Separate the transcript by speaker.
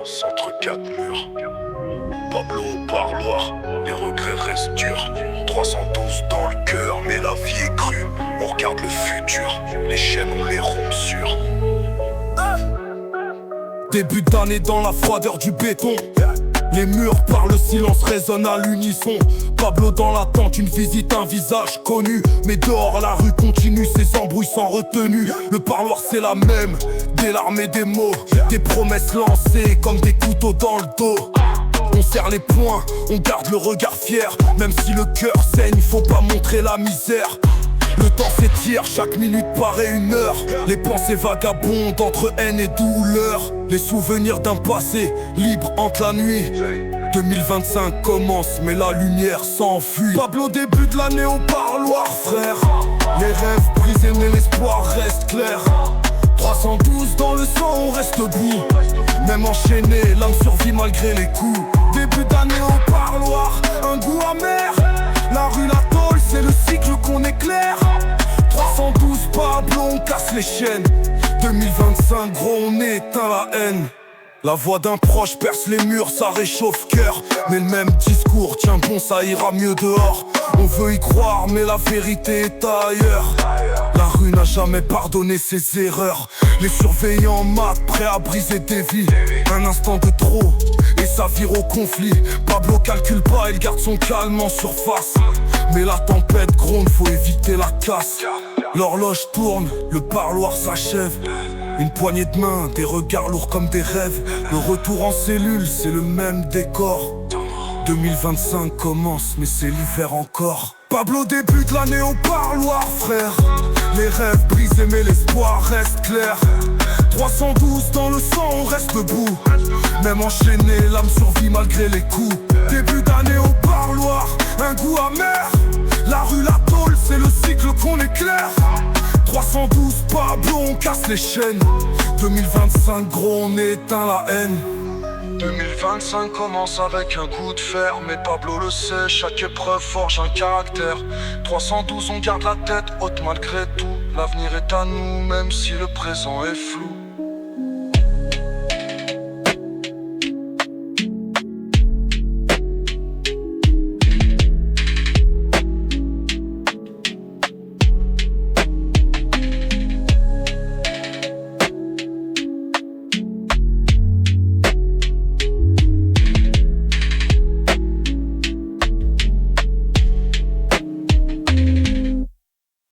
Speaker 1: silence entre quatre murs. Pablo au parloir, les regrets restent durs. 312 dans le cœur, mais la vie est crue. On regarde le futur, les chaînes on les rompt sûres.
Speaker 2: Début d'année dans la froideur du béton. Les murs par le silence résonnent à l'unisson. Pablo dans l'attente, une visite, un visage connu. Mais dehors la rue continue, ses embrouilles sans retenue. Le parloir c'est la même, des larmes et des mots. Des promesses lancées comme des couteaux dans le dos. On serre les poings, on garde le regard fier. Même si le cœur saigne, faut pas montrer la misère. Le temps s'étire, chaque minute paraît une heure. Les pensées vagabondent entre haine et douleur. Les souvenirs d'un passé libre hante la nuit. 2025 commence mais la lumière s'enfuit. Pablo début de l'année au parloir frère. Les rêves brisés mais l'espoir reste clair. 312 dans le sang on reste debout. Même enchaîné l'âme survit malgré les coups. Début d'année au parloir, un goût amer. La rue, la tôle, c'est le cycle qu'on éclaire. 312 Pablo, on casse les chaînes. 2025 gros, on éteint la haine. La voix d'un proche perce les murs, ça réchauffe cœur. Mais le même discours, tiens bon, ça ira mieux dehors. On veut y croire, mais la vérité est ailleurs. La rue n'a jamais pardonné ses erreurs. Les surveillants matent, prêts à briser des vies. Un instant de trop, et ça vire au conflit. Pablo calcule pas, il garde son calme en surface. Mais la tempête gronde, faut éviter la casse. L'horloge tourne, le parloir s'achève. Une poignée de main, des regards lourds comme des rêves. Le retour en cellule, c'est le même décor. 2025 commence, mais c'est l'hiver encore. Pablo débute l'année au parloir, frère. Les rêves brisés, mais l'espoir reste clair. 312 dans le sang, on reste debout. Même enchaîné, l'âme survit malgré les coups. Début d'année au parloir, un goût amer. La rue, la tôle, c'est le cycle qu'on éclaire. 312 Pablo, on casse les chaînes. 2025 gros, on éteint la haine. 2025 commence avec un coup de fer. Mais Pablo le sait, chaque épreuve forge un caractère. 312 on garde la tête haute malgré tout. L'avenir est à nous, même si le présent est flou.